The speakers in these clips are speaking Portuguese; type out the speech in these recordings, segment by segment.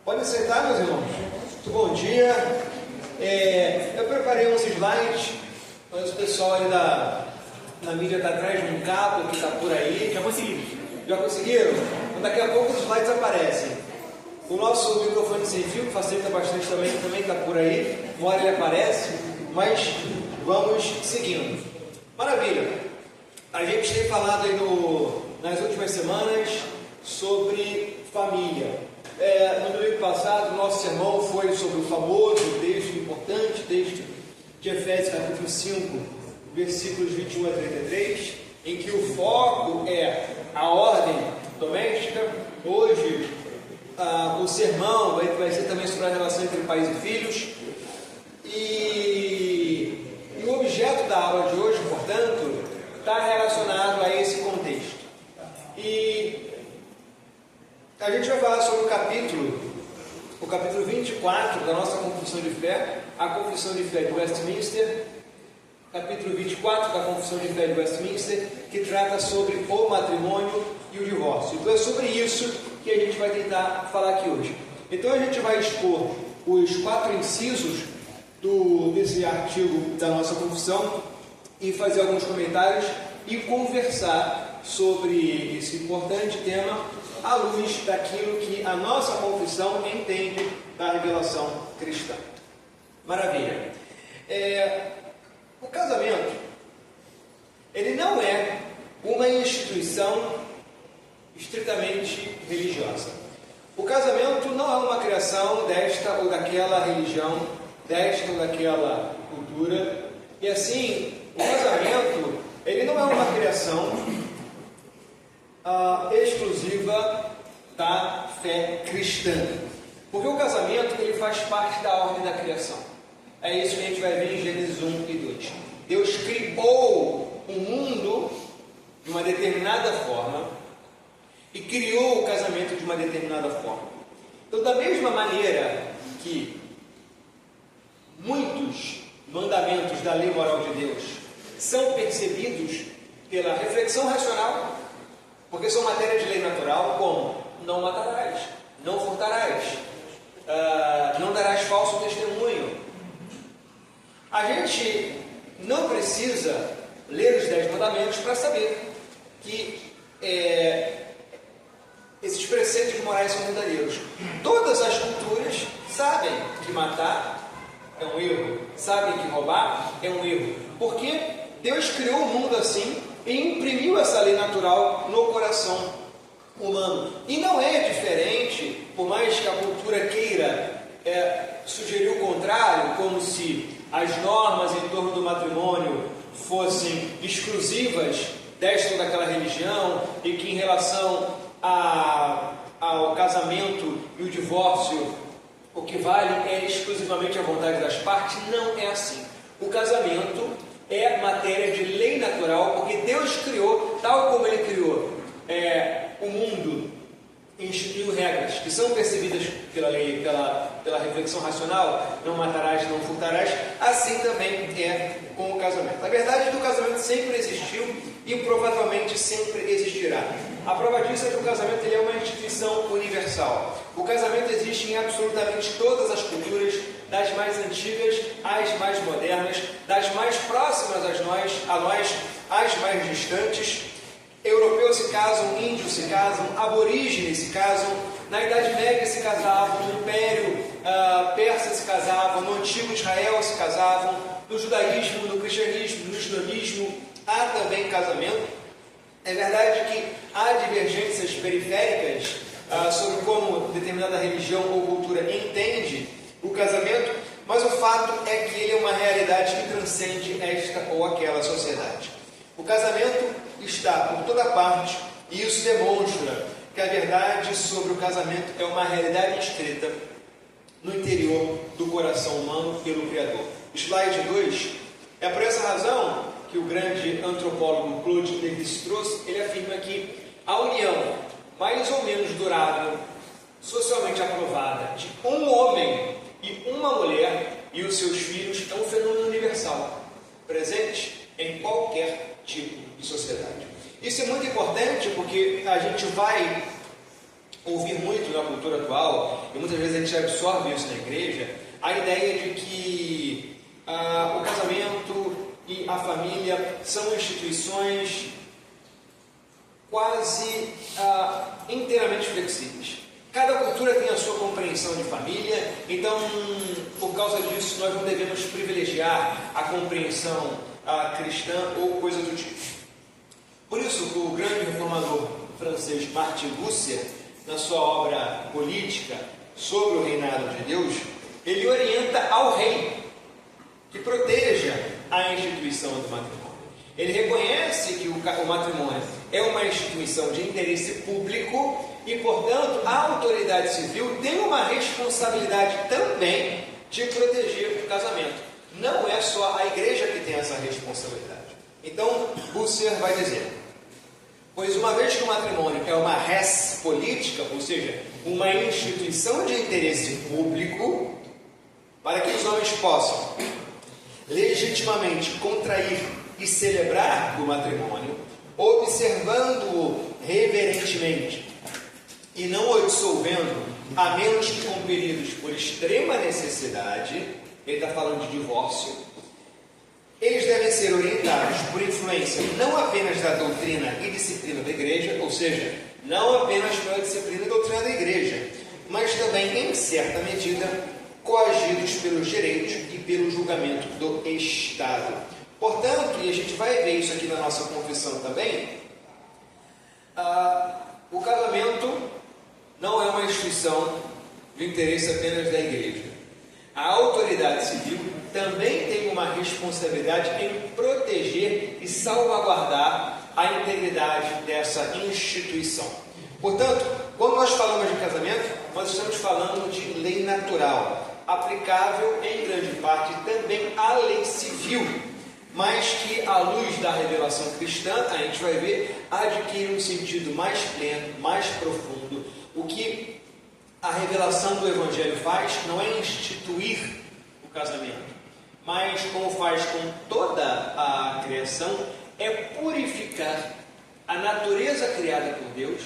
Podem sentar, meus irmãos. Muito bom dia. Eu preparei uns slides, mas o pessoal ali na mídia está atrás de um cabo que está por aí. Já conseguimos. Já conseguiram? Então, daqui a pouco os slides aparecem. O nosso microfone sem fio, que facilita bastante também está por aí. Uma hora ele aparece, mas vamos seguindo. Maravilha. A gente tem falado aí nas últimas semanas sobre família. No domingo passado, o nosso sermão foi sobre o famoso texto, importante texto de Efésios capítulo 5, versículos 21 a 33, em que o foco é a ordem doméstica. Hoje, o sermão vai ser também sobre a relação entre pais e filhos. E o objeto da aula de hoje, portanto, está relacionado a esse contexto. E a gente vai falar sobre o capítulo 24 da nossa Confissão de Fé, a Confissão de Fé de Westminster, capítulo 24 da Confissão de Fé de Westminster, que trata sobre o matrimônio e o divórcio. Então é sobre isso que a gente vai tentar falar aqui hoje. Então a gente vai expor os 4 incisos desse artigo da nossa confissão e fazer alguns comentários e conversar sobre esse importante tema à luz daquilo que a nossa confissão entende da revelação cristã. Maravilha. O casamento, ele não é uma instituição estritamente religiosa. O casamento não é uma criação desta ou daquela religião, desta ou daquela cultura. E assim, o casamento, ele não é uma criação exclusiva da fé cristã. Porque o casamento, ele faz parte da ordem da criação. É isso que a gente vai ver em Gênesis 1 e 2. Deus criou o mundo de uma determinada forma e criou o casamento de uma determinada forma. Então, da mesma maneira que muitos mandamentos da lei moral de Deus são percebidos pela reflexão racional, porque são matéria de lei natural, como não matarás, não furtarás, não darás falso testemunho. A gente não precisa ler os 10 mandamentos para saber que esses preceitos morais são verdadeiros. Todas as culturas sabem que matar é um erro, sabem que roubar é um erro, porque Deus criou o mundo assim e imprimiu essa lei natural no coração humano. E não é diferente, por mais que a cultura queira sugerir o contrário, como se as normas em torno do matrimônio fossem exclusivas desta ou daquela religião e que em relação ao casamento e o divórcio o que vale é exclusivamente a vontade das partes. Não é assim. O casamento é matéria de lei natural, porque Deus criou, tal como Ele criou o mundo, instituiu regras que são percebidas pela lei, pela reflexão racional, não matarás, não furtarás, assim também é com o casamento. A verdade é que o casamento sempre existiu e provavelmente sempre existirá. A prova disso é que o casamento ele é uma instituição universal. O casamento existe em absolutamente todas as culturas, das mais antigas às mais modernas, das mais próximas a nós, às mais distantes. Europeus se casam, índios se casam, aborígenes se casam, na Idade Média se casavam, no Império Persa se casavam, no Antigo Israel se casavam, no judaísmo, no cristianismo, no islamismo, há também casamento. É verdade que há divergências periféricas sobre como determinada religião ou cultura entende o casamento, mas o fato é que ele é uma realidade que transcende esta ou aquela sociedade. O casamento está por toda parte e isso demonstra que a verdade sobre o casamento é uma realidade escrita no interior do coração humano pelo Criador. Slide 2. É por essa razão que o grande antropólogo Claude Lévi-Strauss ele afirma que a união mais ou menos durável, socialmente aprovada, de um homem e uma mulher e os seus filhos é um fenômeno universal, presente em qualquer tipo de sociedade. Isso é muito importante porque a gente vai ouvir muito na cultura atual, e muitas vezes a gente absorve isso na igreja, a ideia de que o casamento e a família são instituições quase inteiramente flexíveis. Cada cultura tem a sua compreensão de família, então, por causa disso, nós não devemos privilegiar a compreensão cristã ou coisa do tipo. Por isso, o grande reformador francês Martin Bucer, na sua obra política sobre o reinado de Deus, ele orienta ao rei que proteja a instituição do matrimônio. Ele reconhece que o matrimônio é uma instituição de interesse público e, portanto, a autoridade civil tem uma responsabilidade também de proteger o casamento. Não é só a igreja que tem essa responsabilidade. Então, Bucer vai dizer: pois uma vez que o matrimônio é uma res política, ou seja, uma instituição de interesse público, para que os homens possam legitimamente contrair e celebrar o matrimônio, observando-o reverentemente e não o dissolvendo, a menos que compelidos por extrema necessidade, ele está falando de divórcio, eles devem ser orientados por influência não apenas da doutrina e disciplina da igreja, ou seja, não apenas pela disciplina e doutrina da igreja, mas também, em certa medida, coagidos pelos direitos e pelo julgamento do Estado. Portanto, e a gente vai ver isso aqui na nossa confissão também, o casamento não é uma instituição de interesse apenas da igreja. A autoridade civil também tem uma responsabilidade em proteger e salvaguardar a integridade dessa instituição. Portanto, quando nós falamos de casamento, nós estamos falando de lei natural, aplicável em grande parte também à lei civil, mas que, à luz da revelação cristã, a gente vai ver, adquire um sentido mais pleno, mais profundo. O que a revelação do Evangelho faz não é instituir o casamento, mas, como faz com toda a criação, é purificar a natureza criada por Deus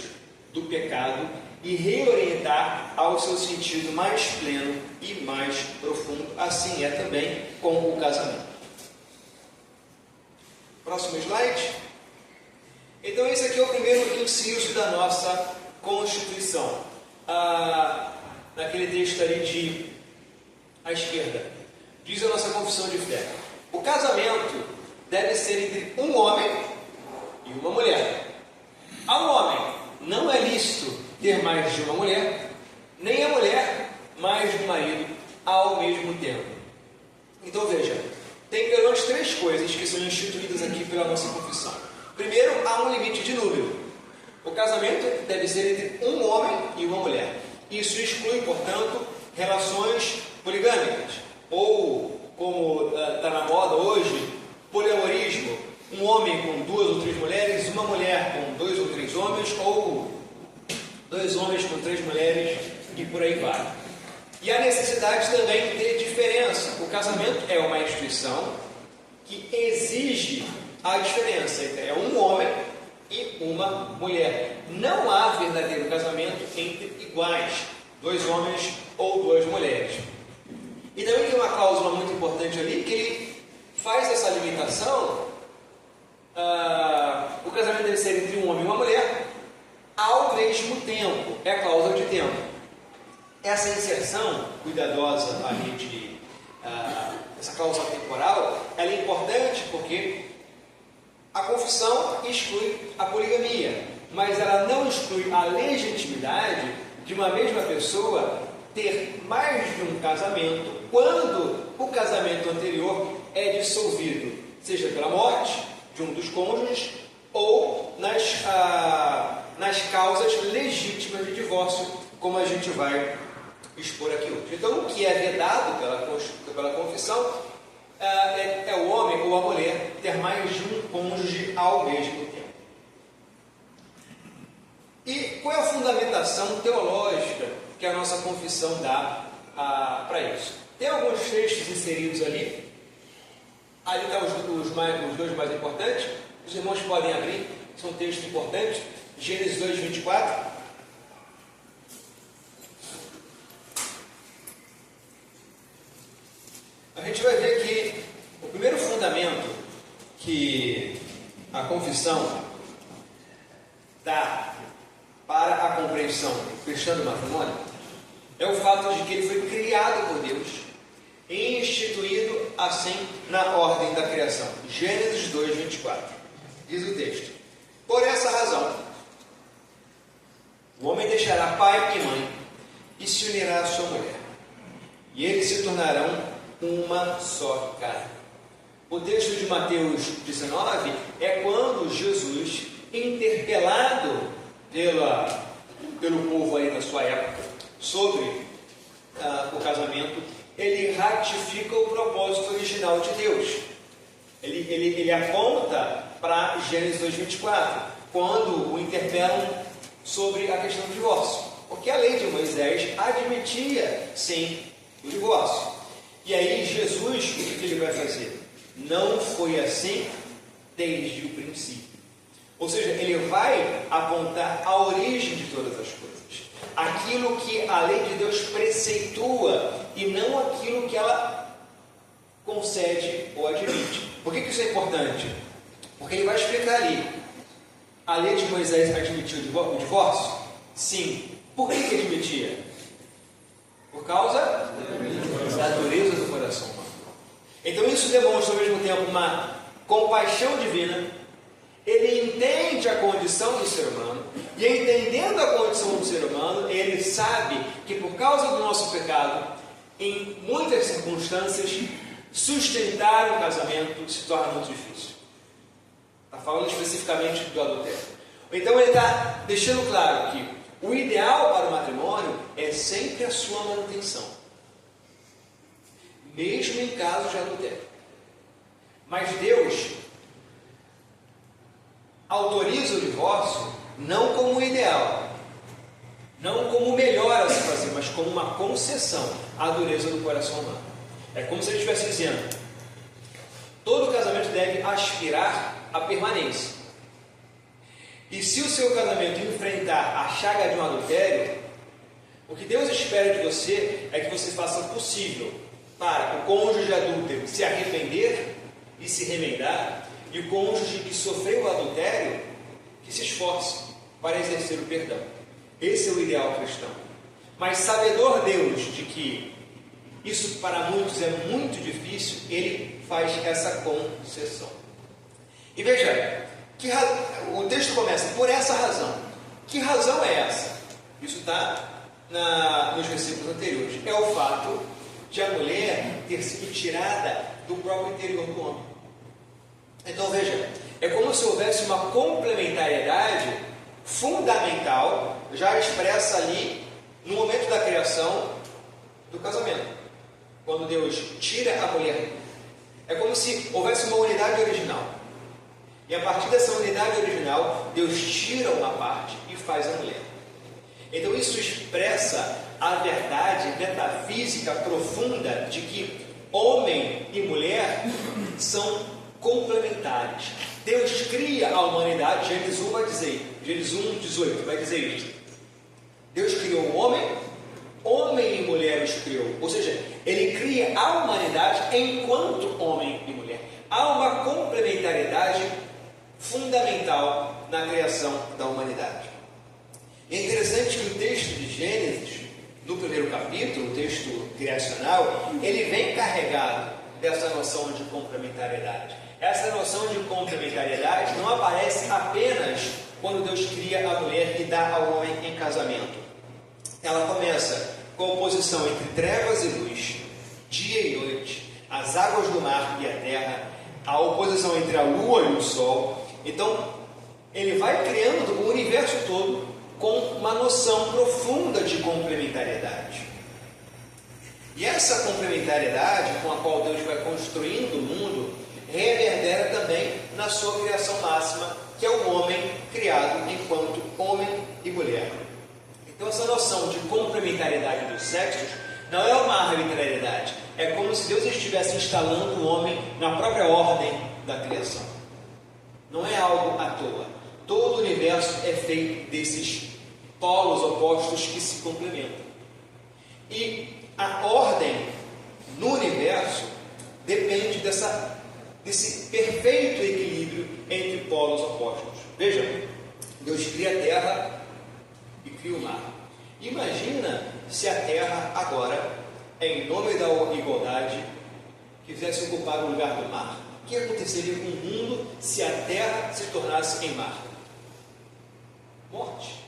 do pecado e reorientar ao seu sentido mais pleno e mais profundo. Assim é também com o casamento. Próximo slide. Então, esse aqui é o primeiro inciso da nossa Constituição. Naquele texto ali à esquerda, diz a nossa confissão de fé: o casamento deve ser entre um homem e uma mulher. Ao homem não é lícito ter mais de uma mulher, nem a mulher mais de um marido ao mesmo tempo. Então veja, tem pelo menos três coisas que são instituídas aqui pela nossa confissão. Primeiro, há um limite de número. O casamento deve ser entre um homem e uma mulher. Isso exclui, portanto, relações poligâmicas, ou, como está na moda hoje, poliamorismo. Um homem com 2 ou 3 mulheres, uma mulher com 2 ou 3 homens, ou 2 homens com 3 mulheres, e por aí vai. E a necessidade também de ter diferença. O casamento é uma instituição que exige a diferença. É um homem e uma mulher. Não há verdadeiro casamento entre iguais, 2 homens ou 2 mulheres. E também tem uma cláusula muito importante ali, que ele faz essa limitação. O casamento deve ser entre um homem e uma mulher ao mesmo tempo. É a cláusula de tempo. Essa inserção cuidadosa ali essa cláusula temporal, ela é importante porque a confissão exclui a poligamia, mas ela não exclui a legitimidade de uma mesma pessoa ter mais de um casamento quando o casamento anterior é dissolvido, seja pela morte de um dos cônjuges ou nas causas legítimas de divórcio, como a gente vai expor aqui hoje. Então, o que é vedado pela confissão é o homem ou a mulher ter mais de um cônjuge ao mesmo tempo. E qual é a fundamentação teológica que a nossa confissão dá para isso? Tem alguns textos inseridos ali. Ali estão os dois mais importantes. Os irmãos podem abrir, são textos importantes. Gênesis 2, 24. a gente vai ver que o primeiro fundamento que a confissão dá para a compreensão cristã do matrimônio é o fato de que ele foi criado por Deus e instituído assim na ordem da criação. Gênesis 2, 24. Diz o texto: por essa razão, o homem deixará pai e mãe e se unirá à sua mulher, e eles se tornarão uma só carne. O texto de Mateus 19 é quando Jesus, interpelado pelo povo aí da sua época sobre o casamento, ele ratifica o propósito original de Deus. Ele aponta para Gênesis 2:24, quando o interpelam sobre a questão do divórcio, porque a lei de Moisés admitia sim o divórcio. E aí Jesus, o que ele vai fazer? Não foi assim desde o princípio. Ou seja, ele vai apontar a origem de todas as coisas, aquilo que a lei de Deus preceitua e não aquilo que ela concede ou admite. Por que isso é importante? Porque ele vai explicar ali. A lei de Moisés admitiu o divórcio? Sim. Por que admitia? Por causa da dureza do coração humano. Então isso demonstra ao mesmo tempo uma compaixão divina. Ele entende a condição do ser humano, e entendendo a condição do ser humano, ele sabe que por causa do nosso pecado, em muitas circunstâncias, sustentar o casamento se torna muito difícil. Está falando especificamente do adultério. Então ele está deixando claro que o ideal para o matrimônio é sempre a sua manutenção, mesmo em caso de adultério. Mas Deus autoriza o divórcio não como o ideal, não como o melhor a se fazer, mas como uma concessão à dureza do coração humano. É como se ele estivesse dizendo: todo casamento deve aspirar à permanência. E se o seu casamento enfrentar a chaga de um adultério, o que Deus espera de você é que você faça o possível para o cônjuge adúltero se arrepender e se remendar, e o cônjuge que sofreu o adultério que se esforce para exercer o perdão. Esse é o ideal cristão. Mas sabedor Deus de que isso para muitos é muito difícil, ele faz essa concessão. E veja, o texto começa: por essa razão. Que razão é essa? Isso está nos versículos anteriores. É o fato de a mulher ter sido tirada do próprio interior do homem. Então veja, é como se houvesse uma complementariedade fundamental, já expressa ali no momento da criação do casamento. Quando Deus tira a mulher, é como se houvesse uma unidade original. E a partir dessa unidade original, Deus tira uma parte e faz a mulher. Então isso expressa a verdade metafísica profunda de que homem e mulher são complementares. Deus cria a humanidade. Gênesis 1 vai dizer, Gênesis 1, 18 vai dizer isso. Deus criou o homem e mulher os criou. Ou seja, ele cria a humanidade enquanto homem e mulher. Há uma complementariedade fundamental na criação da humanidade. É interessante que o texto de Gênesis, no primeiro capítulo, o texto criacional, ele vem carregado dessa noção de complementariedade. Essa noção de complementariedade não aparece apenas quando Deus cria a mulher e dá ao homem em casamento. Ela começa com a oposição entre trevas e luz, dia e noite, as águas do mar e a terra, a oposição entre a lua e o sol. Então, ele vai criando o universo todo com uma noção profunda de complementariedade. E essa complementariedade com a qual Deus vai construindo o mundo reverbera também na sua criação máxima, que é o homem criado enquanto homem e mulher. Então essa noção de complementariedade dos sexos não é uma arbitrariedade, é como se Deus estivesse instalando o homem na própria ordem da criação. Não é algo à toa. Todo o universo é feito desses polos opostos que se complementam. E a ordem no universo depende desse perfeito equilíbrio entre polos opostos. Veja, Deus cria a terra e cria o mar. Imagina se a terra agora, em nome da igualdade, quisesse ocupar o lugar do mar. O que aconteceria com o mundo se a terra se tornasse em mar? Morte.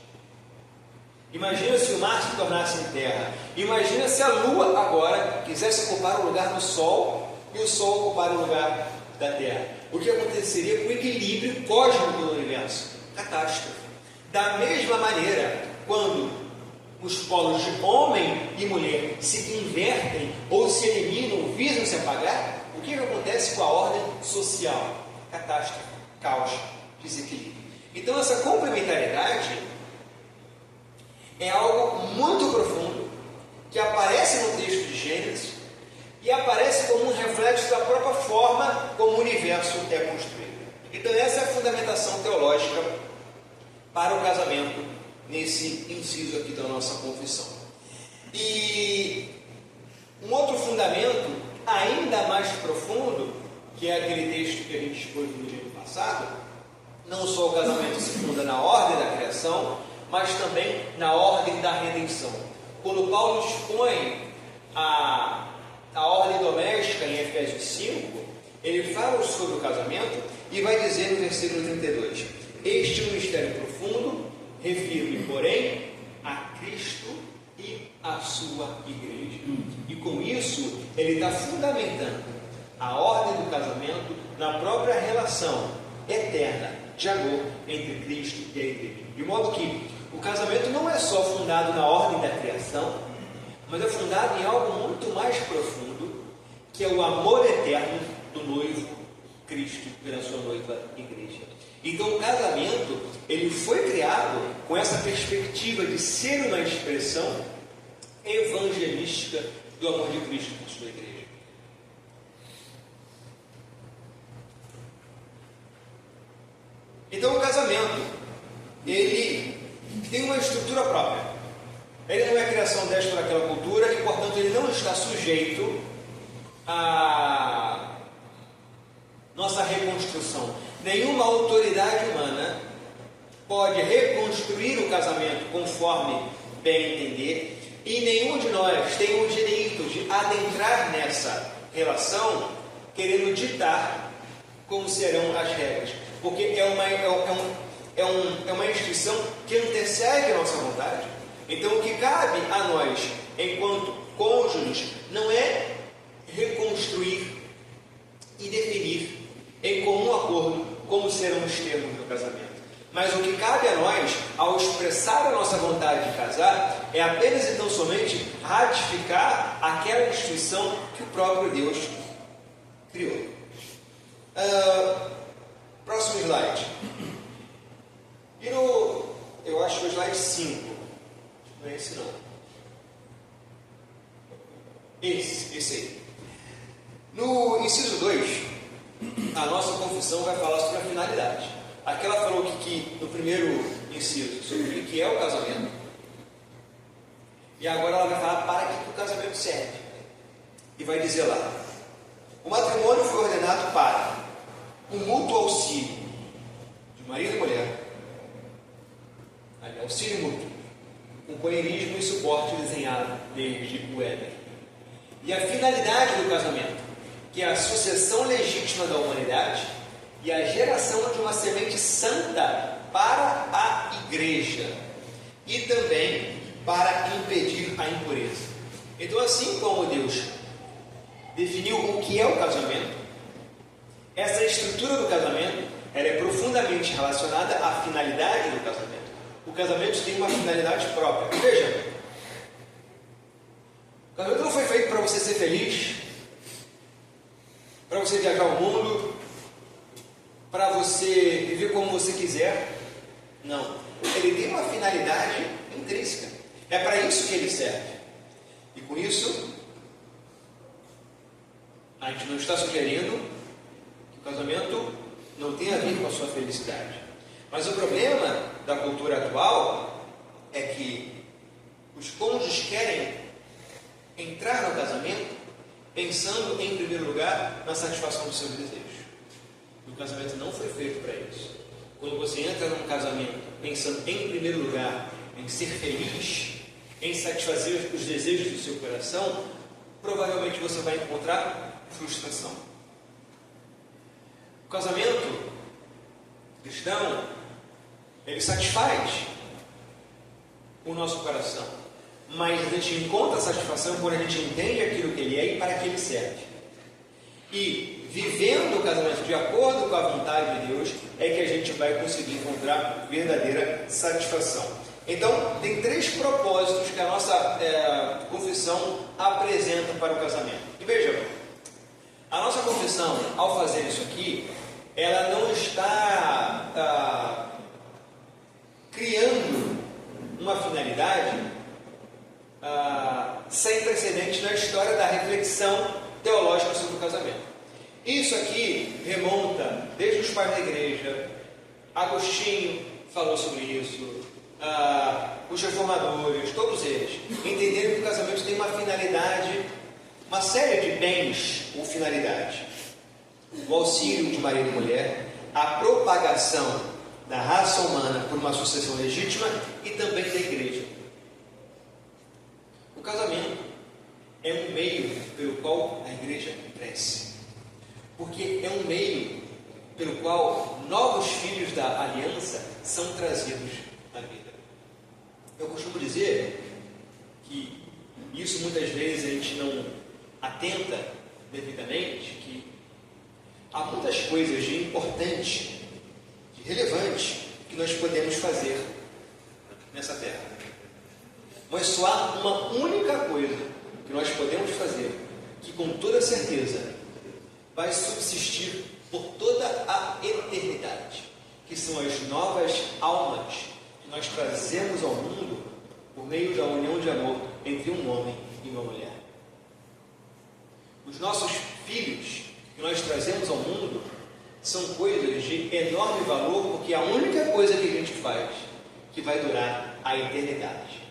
Imagina se o mar se tornasse em terra. Imagina se a lua agora quisesse ocupar o lugar do sol e o sol ocupar o lugar da terra. O que aconteceria com o equilíbrio cósmico do universo? Catástrofe. Da mesma maneira, quando os polos de homem e mulher se invertem ou se eliminam, visam se apagar, o que acontece com a ordem social? Catástrofe, caos, desequilíbrio. Então essa complementariedade é algo muito profundo que aparece no texto de Gênesis e aparece como um reflexo da própria forma como o universo é construído. Então essa é a fundamentação teológica para o casamento nesse inciso aqui da nossa confissão. E um outro fundamento ainda mais profundo, que é aquele texto que a gente expôs no dia passado, não só o casamento se funda na ordem da criação, mas também na ordem da redenção. Quando Paulo expõe a ordem doméstica em Efésios 5, ele fala sobre o casamento e vai dizer no versículo 32: este é um mistério profundo, refiro-me, porém, a Cristo e a sua igreja. E com isso, ele está fundamentando a ordem do casamento na própria relação eterna de amor entre Cristo e a igreja. De modo que o casamento não é só fundado na ordem da criação, mas é fundado em algo muito mais profundo, que é o amor eterno do noivo Cristo pela sua noiva igreja. Então o casamento, ele foi criado com essa perspectiva de ser uma expressão evangelística do amor de Cristo por sua igreja. Então o casamento, ele tem uma estrutura própria. Ele não é criação desta daquela cultura e, portanto, ele não está sujeito à nossa reconstrução. Nenhuma autoridade humana pode reconstruir o casamento conforme bem entender, e nenhum de nós tem o direito de adentrar nessa relação querendo ditar como serão as regras, porque é uma instituição que antecede a nossa vontade. Então, o que cabe a nós, enquanto cônjuges, não é reconstruir e definir em comum acordo como serão os termos do casamento. Mas o que cabe a nós, ao expressar a nossa vontade de casar, é apenas e tão somente ratificar aquela instituição que o próprio Deus criou. Próximo slide. E eu acho que o slide 5. Não é esse não. Esse aí. No inciso 2, a nossa confissão vai falar sobre a finalidade. Aqui ela falou que no primeiro inciso sobre o que é o casamento. E agora ela vai falar para que o casamento serve. E vai dizer lá: o matrimônio foi ordenado para o mútuo auxílio de marido e mulher, auxílio mútuo, companheirismo e suporte desenhado desde o Éden. E a finalidade do casamento, que é a sucessão legítima da humanidade e a geração de uma semente santa para a igreja e também para impedir a impureza. Então, assim como Deus definiu o que é o casamento, essa estrutura do casamento ela é profundamente relacionada à finalidade do casamento. O casamento tem uma finalidade própria. Veja, o casamento não foi feito para você ser feliz, para você viajar o mundo, para você viver como você quiser. Não. Ele tem uma finalidade intrínseca. É para isso que ele serve. E com isso, a gente não está sugerindo que o casamento não tem a ver com a sua felicidade. Mas o problema da cultura atual é que os cônjuges querem entrar no casamento pensando em primeiro lugar na satisfação dos seus desejos. O casamento não foi feito para isso. Quando você entra num casamento pensando em primeiro lugar em ser feliz, em satisfazer os desejos do seu coração, provavelmente você vai encontrar frustração. O casamento cristão, ele satisfaz o nosso coração, mas a gente encontra satisfação quando a gente entende aquilo que ele é e para que ele serve. E vivendo o casamento de acordo com a vontade de Deus, é que a gente vai conseguir encontrar verdadeira satisfação. Então, tem 3 propósitos que a nossa confissão apresenta para o casamento. E veja, a nossa confissão, ao fazer isso aqui, ela não está criando uma finalidade sem precedente na história da reflexão teológica sobre o casamento. Isso aqui remonta desde os pais da igreja. Agostinho falou sobre isso, os reformadores, todos eles entenderam que o casamento tem uma finalidade, uma série de bens ou finalidades: o auxílio de marido e mulher, a propagação da raça humana por uma sucessão legítima e também da igreja. O casamento é um meio pelo qual a igreja cresce, porque é um meio pelo qual novos filhos da aliança são trazidos à vida. Eu costumo dizer que isso muitas vezes a gente não atenta devidamente, que há muitas coisas de importante, de relevante, que nós podemos fazer nessa terra. Mas só há uma única coisa que nós podemos fazer, que com toda certeza vai subsistir por toda a eternidade, que são as novas almas que nós trazemos ao mundo por meio da união de amor entre um homem e uma mulher. Os nossos filhos que nós trazemos ao mundo são coisas de enorme valor, porque é a única coisa que a gente faz que vai durar a eternidade.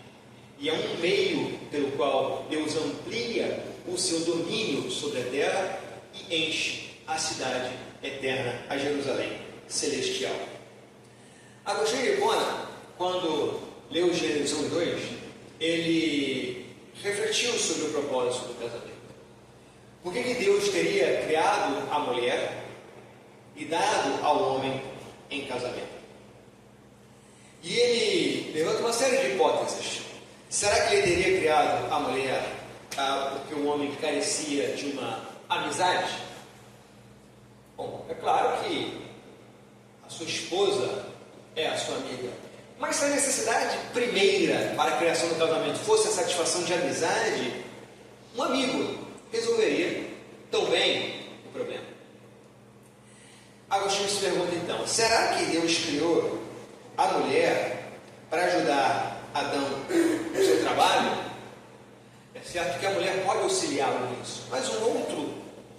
E é um meio pelo qual Deus amplia o seu domínio sobre a terra e enche a cidade eterna, a Jerusalém celestial. Agostinho de Hipona, quando leu Gênesis 1 e 2, ele refletiu sobre o propósito do casamento. Por que Deus teria criado a mulher e dado ao homem em casamento? E ele levanta uma série de hipóteses. Será que ele teria criado a mulher porque o homem carecia de uma amizade? Bom, é claro que a sua esposa é a sua amiga. Mas se a necessidade primeira para a criação do casamento fosse a satisfação de amizade, um amigo resolveria tão bem o problema. Agostinho se pergunta então: será que Deus criou a mulher para ajudar Adão no seu trabalho? É certo que a mulher pode auxiliá-lo nisso, mas um outro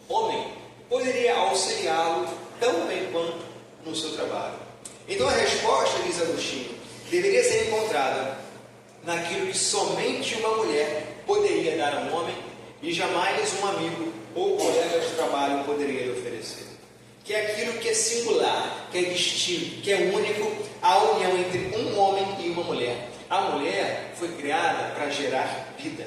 homem poderia auxiliá-lo tão bem quanto no seu trabalho. Então a resposta, diz Agostinho, deveria ser encontrada naquilo que somente uma mulher poderia dar a um homem e jamais um amigo ou colega de trabalho poderia lhe oferecer. Que é aquilo que é singular, que é distinto, que é único, a união entre um homem e uma mulher. A mulher foi criada para gerar vida.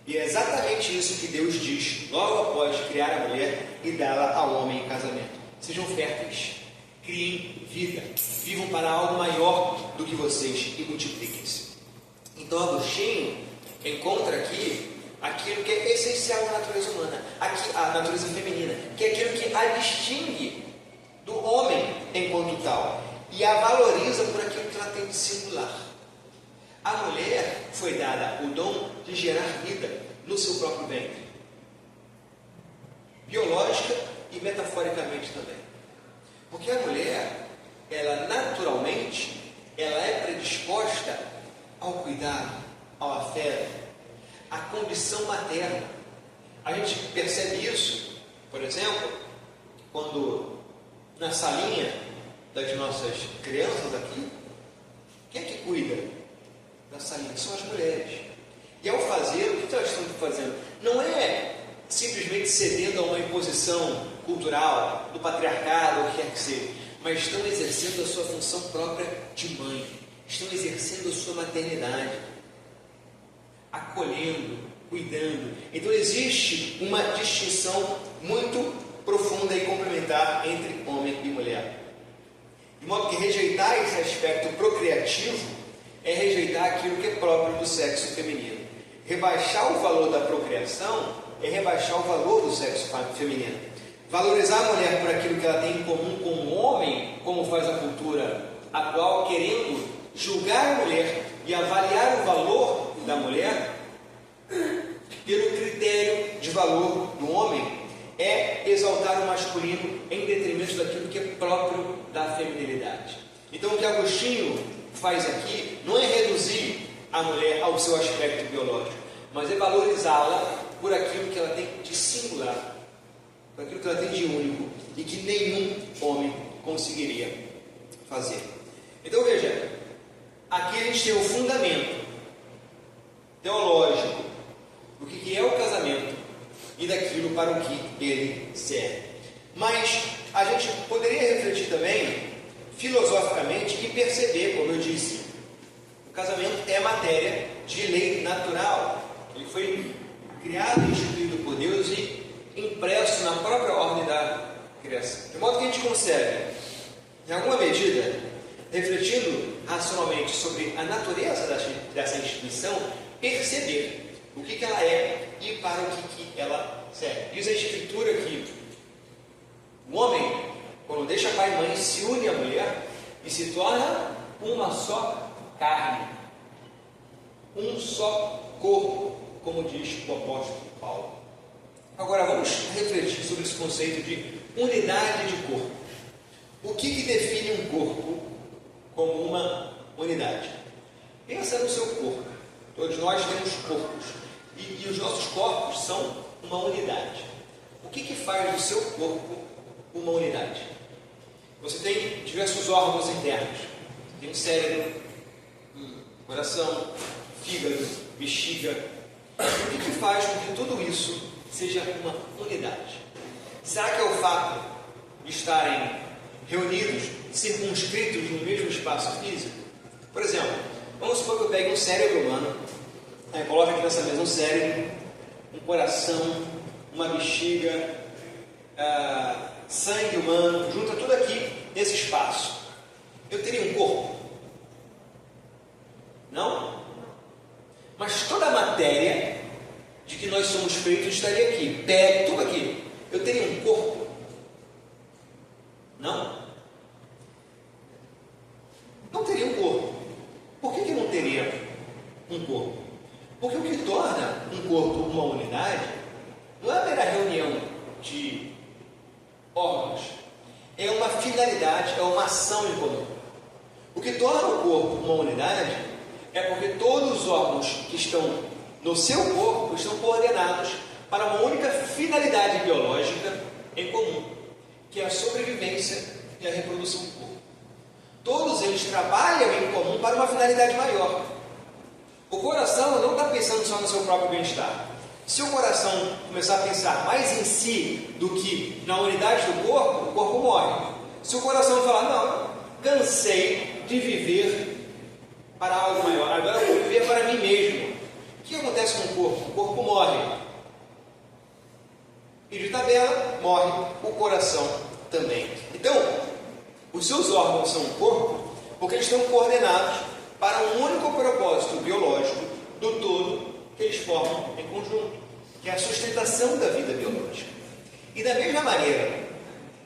E é exatamente isso que Deus diz logo após criar a mulher e dá-la ao homem em casamento. Sejam férteis, criem vida, vivam para algo maior do que vocês e multipliquem-se. Então Agostinho encontra aqui aquilo que é essencial na natureza humana, a natureza feminina, que é aquilo que a distingue do homem enquanto tal e a valoriza por aquilo que ela tem de singular. A mulher foi dada o dom de gerar vida no seu próprio ventre, biológica e metaforicamente também. Porque a mulher, ela naturalmente, ela é predisposta ao cuidado, ao afeto, à condição materna. A gente percebe isso, por exemplo, quando na salinha das nossas crianças aqui, quem é que cuida da salinha? São as mulheres. E ao fazer, o que elas estão fazendo? Não é simplesmente cedendo a uma imposição cultural, do patriarcado, ou o que quer que seja, mas estão exercendo a sua função própria de mãe, estão exercendo a sua maternidade, acolhendo, cuidando. Então existe uma distinção muito profunda e complementar entre homem e mulher. De modo que rejeitar esse aspecto procriativo é rejeitar aquilo que é próprio do sexo feminino. Rebaixar o valor da procriação é rebaixar o valor do sexo feminino. Valorizar a mulher por aquilo que ela tem em comum com o homem, como faz a cultura atual, querendo julgar a mulher e avaliar o valor da mulher pelo critério de valor do homem, é exaltar o masculino em detrimento daquilo que é próprio da feminilidade. Então o que Agostinho faz aqui não é reduzir a mulher ao seu aspecto biológico, mas é valorizá-la por aquilo que ela tem de singular, por aquilo que ela tem de único e que nenhum homem conseguiria fazer. Então veja, aqui a gente tem o fundamento teológico do que é o casamento e daquilo para o que ele serve. Mas a gente poderia refletir também filosoficamente e perceber, como eu disse, o casamento é matéria de lei natural. Ele foi criado e instituído por Deus e impresso na própria ordem da criação. De modo que a gente consegue, em alguma medida, refletindo racionalmente sobre a natureza dessa instituição, perceber o que ela é e para o que ela serve. Diz a Escritura que o homem, quando deixa pai e mãe, se une à mulher e se torna uma só carne, um só corpo, como diz o apóstolo Paulo. Agora vamos refletir sobre esse conceito de unidade de corpo. O que define um corpo como uma unidade? Pensa no seu corpo. Todos nós temos corpos e os nossos corpos são uma unidade. O que faz do seu corpo uma unidade? Você tem diversos órgãos internos. Tem o cérebro, coração, fígado, bexiga. O que faz com que tudo isso seja uma unidade? Será que é o fato de estarem reunidos, circunscritos no mesmo espaço físico? Por exemplo, vamos supor que eu pegue um cérebro humano, coloque aqui nessa mesa um cérebro, um coração, uma bexiga, sangue humano, junta tudo aqui nesse espaço. Eu teria um corpo? Não? Mas toda a matéria de que nós somos feitos estaria aqui, pé, tudo aqui. Eu teria um corpo? Não? Não teria um corpo. Por que não teria um corpo? Porque o que torna um corpo uma unidade não é a mera reunião de órgãos, é uma finalidade, é uma ação em comum. O que torna o corpo uma unidade é porque todos os órgãos que estão no seu corpo estão coordenados para uma única finalidade biológica em comum, que é a sobrevivência e a reprodução do corpo. Todos eles trabalham em comum para uma finalidade maior. O coração não está pensando só no seu próprio bem-estar. Se o coração começar a pensar mais em si do que na unidade do corpo, o corpo morre. Se o coração falar, não, cansei de viver para algo maior, agora eu vou viver para mim mesmo. O que acontece com o corpo? O corpo morre. E de tabela, morre o coração também. Então, os seus órgãos são o corpo porque eles estão coordenados para um único propósito biológico do todo que eles formam em conjunto, que é a sustentação da vida biológica. E da mesma maneira,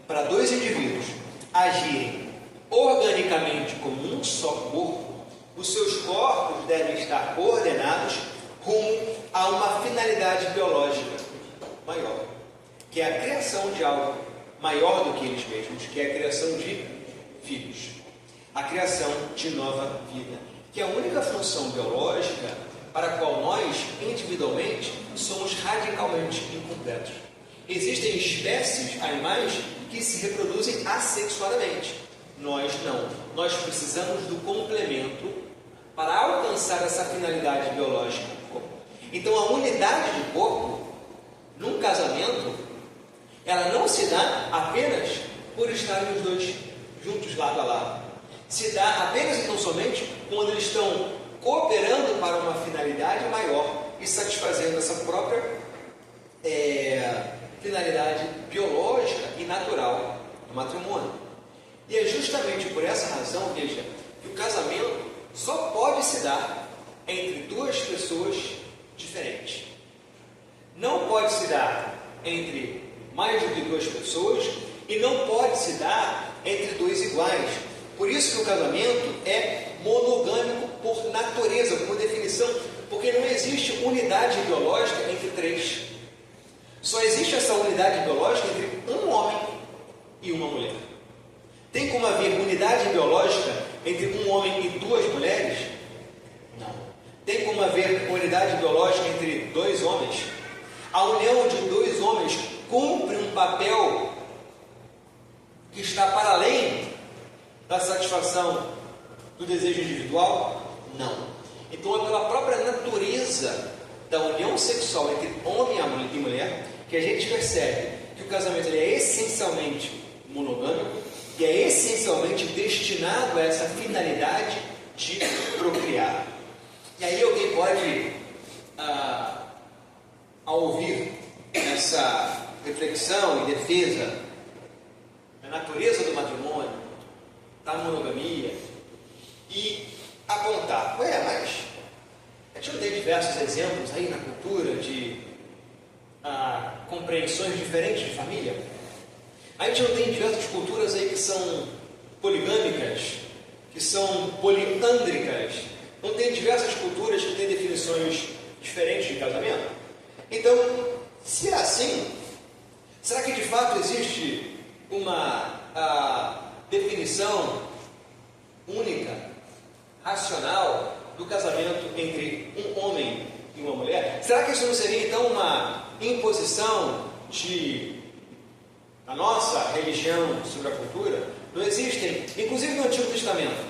para dois indivíduos agirem organicamente como um só corpo, os seus corpos devem estar coordenados rumo a uma finalidade biológica maior, que é a criação de algo maior do que eles mesmos, que é a criação de filhos, a criação de nova vida, que é a única função biológica para a qual nós, individualmente, somos radicalmente incompletos. Existem espécies animais que se reproduzem assexuadamente. Nós não. Nós precisamos do complemento para alcançar essa finalidade biológica do corpo. Então, a unidade do corpo num casamento, ela não se dá apenas por estarem os dois juntos lado a lado. Se dá apenas e tão somente quando eles estão cooperando para uma finalidade maior e satisfazendo essa própria finalidade biológica e natural do matrimônio. E é justamente por essa razão, veja, que o casamento só pode se dar entre duas pessoas diferentes. Não pode se dar entre mais do que duas pessoas e não pode se dar entre dois iguais. Por isso que o casamento é monogâmico por natureza, por definição, porque não existe unidade biológica entre três. Só existe essa unidade biológica entre um homem e uma mulher. Tem como haver unidade biológica entre um homem e duas mulheres? Não. Tem como haver unidade biológica entre dois homens? A união de dois homens cumpre um papel que está para além da satisfação do desejo individual? Não. Então é pela própria natureza da união sexual entre homem e mulher que a gente percebe que o casamento ele é essencialmente monogâmico e é essencialmente destinado a essa finalidade de procriar. E aí alguém pode, ao ouvir essa reflexão e defesa da natureza do matrimônio, da monogamia, e apontar, mas a gente não tem diversos exemplos aí na cultura de compreensões diferentes de família? A gente não tem diversas culturas aí que são poligâmicas, que são poliândricas? Não tem diversas culturas que têm definições diferentes de casamento? Então, se é assim, será que de fato existe uma definição única, racional, do casamento entre um homem e uma mulher? Será que isso não seria então uma imposição da nossa religião sobre a cultura? Não existem, inclusive no Antigo Testamento.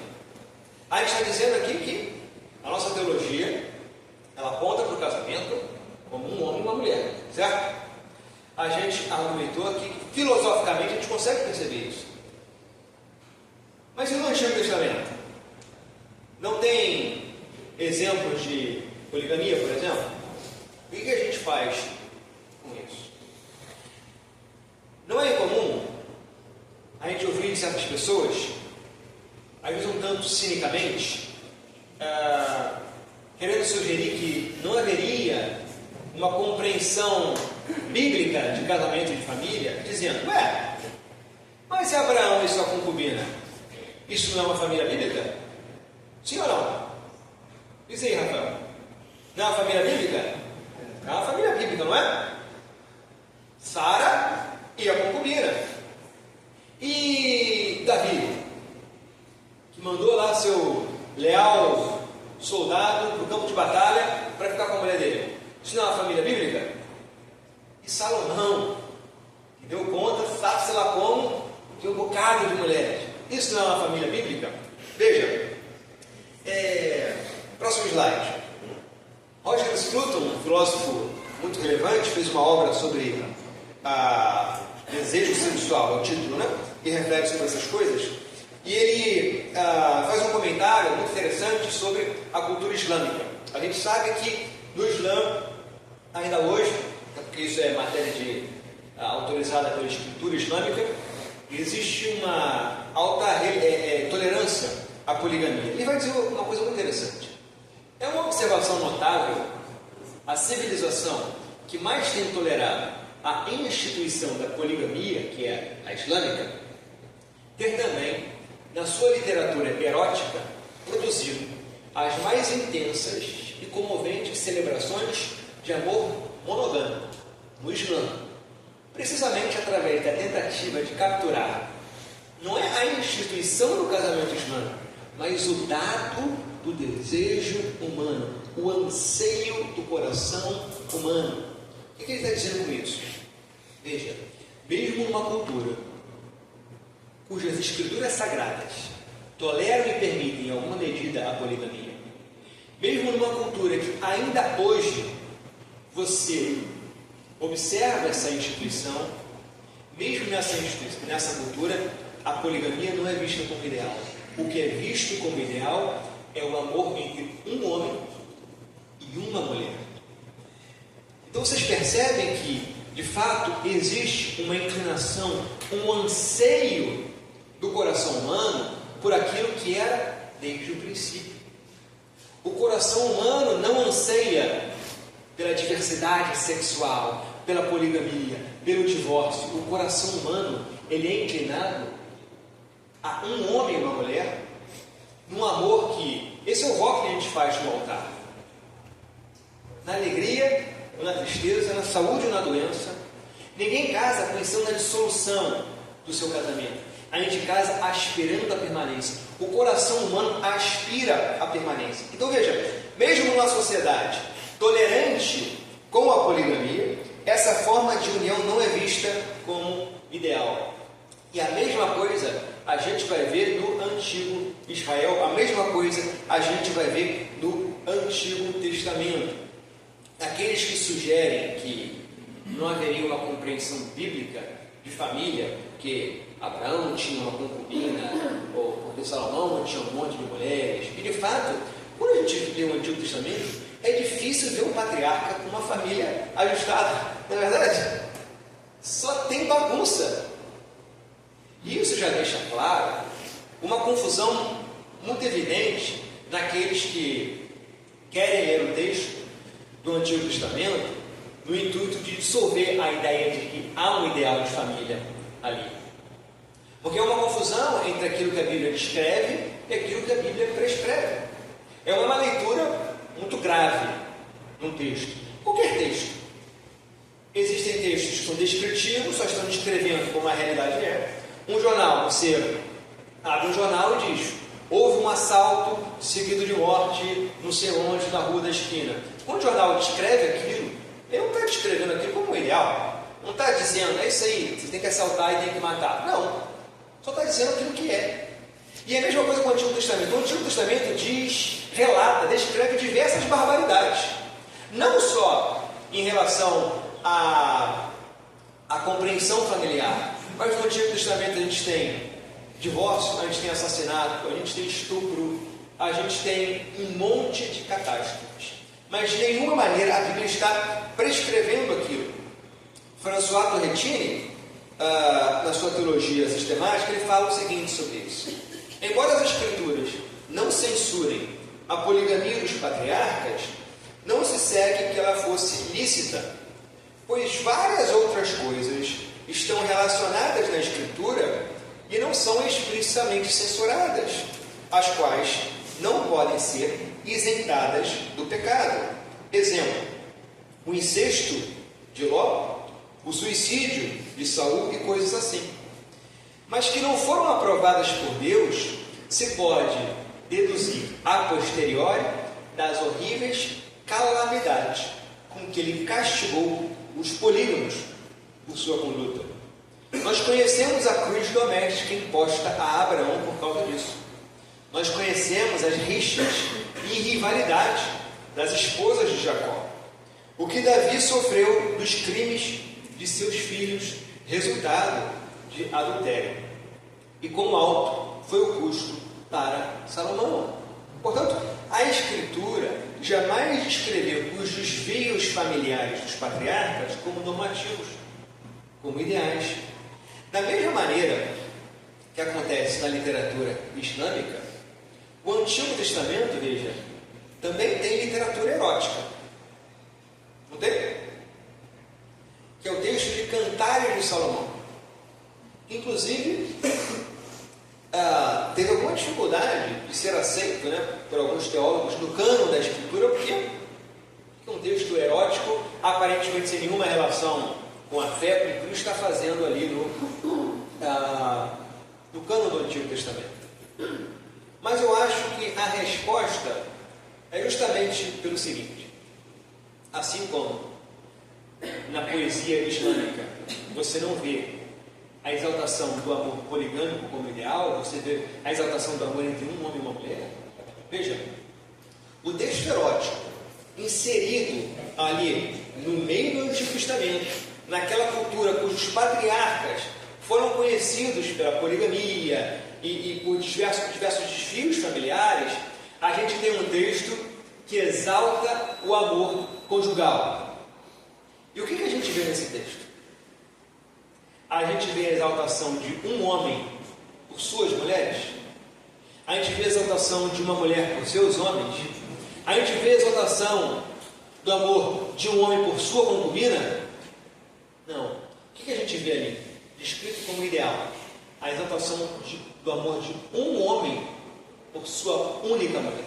A gente está dizendo aqui que a nossa teologia ela aponta para o casamento como um homem e uma mulher, certo? A gente argumentou aqui que filosoficamente a gente consegue perceber isso. Mas e no Antigo Testamento? Não tem exemplos de poligamia, por exemplo? O que a gente faz com isso? Não é incomum a gente ouvir de certas pessoas, às vezes um tanto cinicamente, querendo sugerir que não haveria uma compreensão bíblica de casamento e de família, dizendo, mas se Abraão e sua concubina, isso não é uma família bíblica? Sim ou não? Diz aí, Rafael. Não é uma família bíblica? É uma família bíblica, não é? Sara e a concubina. E Davi, que mandou lá seu leal soldado para o campo de batalha para ficar com a mulher dele. Isso não é uma família bíblica? E Salomão, que deu conta, sabe-se lá como, de um bocado de mulheres. Isso não é uma família bíblica? Veja, próximo slide. Roger Scruton, um filósofo muito relevante, fez uma obra sobre desejo sexual, é o título, né? E reflete sobre essas coisas. E ele faz um comentário muito interessante sobre a cultura islâmica. A gente sabe que no Islã, ainda hoje, porque isso é matéria autorizada pela escritura islâmica, existe uma alta tolerância à poligamia. Ele vai dizer uma coisa muito interessante. É uma observação notável a civilização que mais tem tolerado a instituição da poligamia, que é a islâmica, ter também, na sua literatura erótica, produzido as mais intensas e comoventes celebrações de amor monogâmico no Islã, precisamente através da tentativa de capturar não é a instituição do casamento islâmico, mas o dado do desejo humano, o anseio do coração humano. O que ele está dizendo com isso? Veja, mesmo numa cultura cujas escrituras sagradas toleram e permitem em alguma medida a poligamia, mesmo numa cultura que ainda hoje você observa essa instituição, mesmo nessa cultura, a poligamia não é vista como ideal. O que é visto como ideal é o amor entre um homem e uma mulher. Então vocês percebem que, de fato, existe uma inclinação, um anseio do coração humano por aquilo que era desde o princípio. O coração humano não anseia pela diversidade sexual, pela poligamia, pelo divórcio. O coração humano, ele é inclinado a um homem e uma mulher, num amor que, esse é o voto que a gente faz no altar. Na alegria ou na tristeza, na saúde ou na doença. Ninguém casa pensando na dissolução do seu casamento. A gente casa aspirando a permanência. O coração humano aspira a permanência. Então veja, mesmo numa sociedade tolerante com a poligamia, essa forma de união não é vista como ideal. E a mesma coisa a gente vai ver no Antigo Israel, a mesma coisa a gente vai ver no Antigo Testamento. Aqueles que sugerem que não haveria uma compreensão bíblica de família, que Abraão tinha uma concubina, ou porque Salomão tinha um monte de mulheres. E de fato, quando a gente lê o Antigo Testamento, é difícil ver um patriarca com uma família ajustada, não é verdade? Só tem bagunça. E isso já deixa claro uma confusão muito evidente naqueles que querem ler o texto do Antigo Testamento no intuito de dissolver a ideia de que há um ideal de família ali. Porque é uma confusão entre aquilo que a Bíblia descreve e aquilo que a Bíblia prescreve. É uma leitura muito grave num texto. Qualquer texto. Existem textos que são descritivos, só estão descrevendo como a realidade é. Um jornal, você abre um jornal e diz: houve um assalto seguido de morte não sei onde, na rua da esquina. Quando o jornal descreve aquilo, ele não está descrevendo aquilo como ideal. Não está dizendo, é isso aí, você tem que assaltar e tem que matar. Não. Só está dizendo aquilo que é. E é a mesma coisa com o Antigo Testamento. O Antigo Testamento relata, descreve diversas barbaridades. Não só em relação à compreensão familiar, mas no Antigo Testamento a gente tem divórcio, a gente tem assassinato, a gente tem estupro, a gente tem um monte de catástrofes. Mas de nenhuma maneira a Bíblia está prescrevendo aquilo. François Turretini, na sua teologia sistemática, ele fala o seguinte sobre isso: embora as Escrituras não censurem a poligamia dos patriarcas, não se segue que ela fosse lícita, pois várias outras coisas estão relacionadas na Escritura e não são explicitamente censuradas, as quais não podem ser isentadas do pecado. Exemplo: o incesto de Ló, o suicídio de Saul e coisas assim. Mas que não foram aprovadas por Deus, se pode deduzir a posteriori das horríveis calamidades com que ele castigou os polígamos por sua conduta. Nós conhecemos a cruz doméstica imposta a Abraão por causa disso. Nós conhecemos as rixas e rivalidades das esposas de Jacó. O que Davi sofreu dos crimes de seus filhos, resultado de adultério. E quão alto foi o custo para Salomão. Portanto, a Escritura jamais descreveu os desvios familiares dos patriarcas como normativos, como ideais. Da mesma maneira que acontece na literatura islâmica, o Antigo Testamento, veja, também tem literatura erótica. Não tem? Que é o texto de Cantares de Salomão. Inclusive, teve alguma dificuldade de ser aceito, por alguns teólogos no cânon da Escritura, porque é um texto erótico, aparentemente sem nenhuma relação com a fé, porque Cristo está fazendo ali no cânon do Antigo Testamento. Mas eu acho que a resposta é justamente pelo seguinte: assim como na poesia islâmica você não vê a exaltação do amor poligâmico como ideal, você vê a exaltação do amor entre um homem e uma mulher. Veja, o texto erótico inserido ali no meio do Antigo Testamento, naquela cultura cujos patriarcas foram conhecidos pela poligamia e por diversos desvios familiares, a gente tem um texto que exalta o amor conjugal. E o que a gente vê nesse texto? A gente vê a exaltação de um homem por suas mulheres, a gente vê a exaltação de uma mulher por seus homens, a gente vê a exaltação do amor de um homem por sua concubina. Não. O que a gente vê ali? Descrito como ideal. A exaltação do amor de um homem por sua única mulher.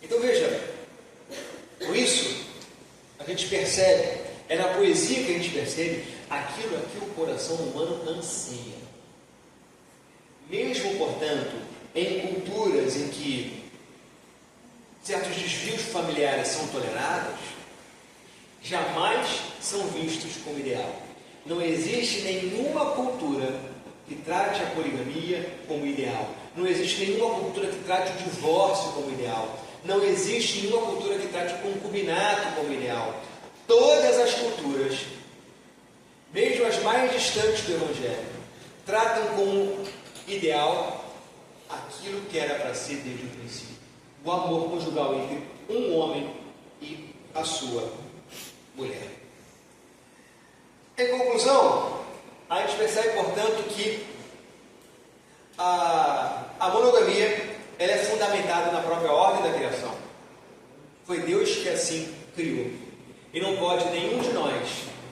Então veja, com isso a gente percebe, é na poesia que a gente percebe aquilo a que o coração humano anseia. Mesmo, portanto, em culturas em que certos desvios familiares são tolerados, jamais são vistos como ideal. Não existe nenhuma cultura que trate a poligamia como ideal. Não existe nenhuma cultura que trate o divórcio como ideal. Não existe nenhuma cultura que trate o concubinato como ideal. Todas as culturas, mesmo as mais distantes do Evangelho, tratam como ideal aquilo que era para ser desde o princípio. O amor conjugal entre um homem e a sua mulher. Em conclusão, a gente percebe, portanto, que a monogamia ela é fundamentada na própria ordem da criação. Foi Deus que assim criou. E não pode nenhum de nós,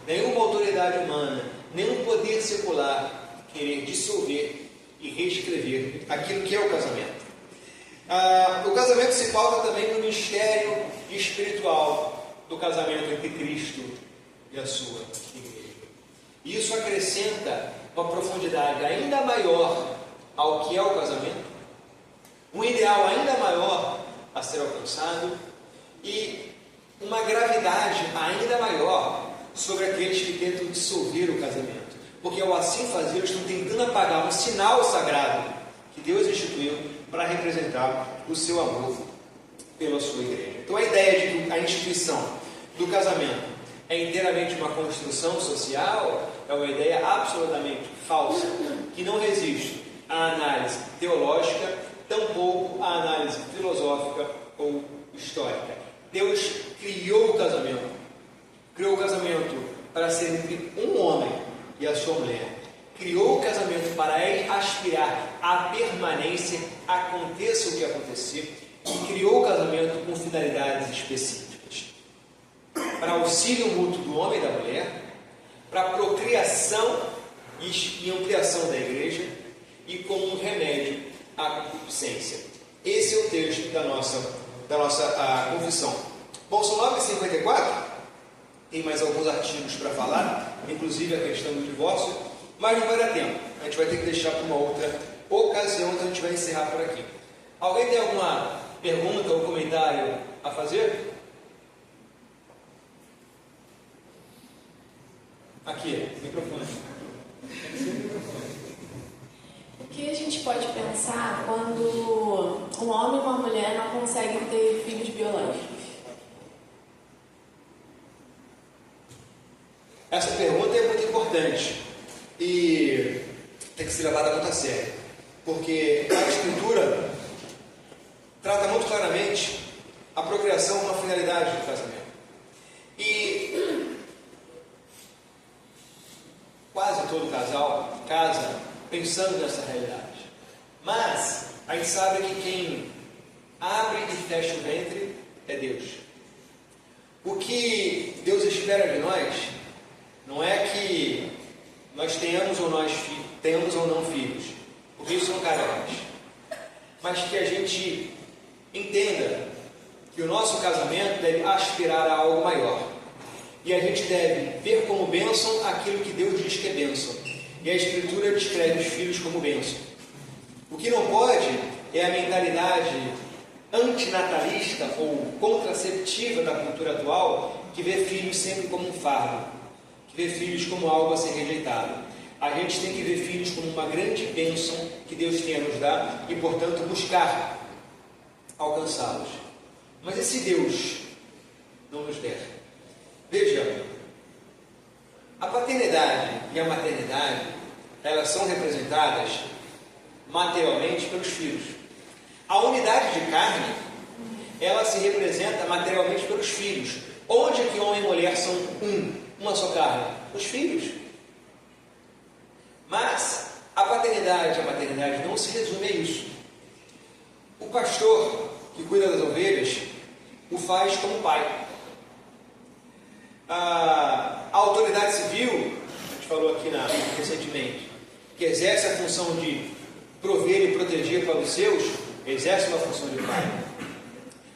nenhuma autoridade humana, nenhum poder secular querer dissolver e reescrever aquilo que é o casamento. O casamento se pauta também no mistério espiritual do casamento entre Cristo e a sua igreja. E isso acrescenta uma profundidade ainda maior ao que é o casamento, um ideal ainda maior a ser alcançado e uma gravidade ainda maior sobre aqueles que tentam dissolver o casamento, porque ao assim fazer eles estão tentando apagar um sinal sagrado que Deus instituiu para representar o seu amor pela sua igreja. Então a ideia de que a instituição do casamento é inteiramente uma construção social é uma ideia absolutamente falsa, que não resiste à análise teológica, tampouco à análise filosófica ou histórica. Deus criou o casamento para ser entre um homem e a sua mulher. Criou o casamento para aspirar à permanência, aconteça o que acontecer, e criou o casamento com finalidades específicas. Para auxílio mútuo do homem e da mulher, para procriação e ampliação da igreja, e como um remédio à concupiscência. Esse é o texto da nossa confissão. Bom, são 9h54, tem mais alguns artigos para falar, inclusive a questão do divórcio, mas não vai dar tempo. A gente vai ter que deixar para uma outra ocasião, então a gente vai encerrar por aqui. Alguém tem alguma pergunta ou comentário a fazer? Aqui, microfone. O que a gente pode pensar quando um homem e uma mulher não conseguem ter filhos biológicos? Essa pergunta é muito importante e tem que ser levada muito a sério, porque a Escritura trata muito claramente a procriação como uma finalidade do casamento. E quase todo casal casa pensando nessa realidade. Mas a gente sabe que quem abre e fecha o ventre é Deus. O que Deus espera de nós não é que nós tenhamos ou não filhos, porque isso não cabe a nós, mas que a gente entenda que o nosso casamento deve aspirar a algo maior. E a gente deve ver como bênção aquilo que Deus diz que é bênção. E a Escritura descreve os filhos como bênção. O que não pode é a mentalidade antinatalista ou contraceptiva da cultura atual, que vê filhos sempre como um fardo, que vê filhos como algo a ser rejeitado. A gente tem que ver filhos como uma grande bênção que Deus tem a nos dar e, portanto, buscar alcançá-los. Mas esse Deus não nos der. Veja, a paternidade e a maternidade, elas são representadas materialmente pelos filhos. A unidade de carne, ela se representa materialmente pelos filhos. Onde que homem e mulher são uma só carne? Os filhos. Mas a paternidade e a maternidade não se resume a isso. O pastor que cuida das ovelhas o faz como pai. A autoridade civil, a gente falou aqui recentemente, que exerce a função de prover e proteger para os seus, exerce uma função de pai.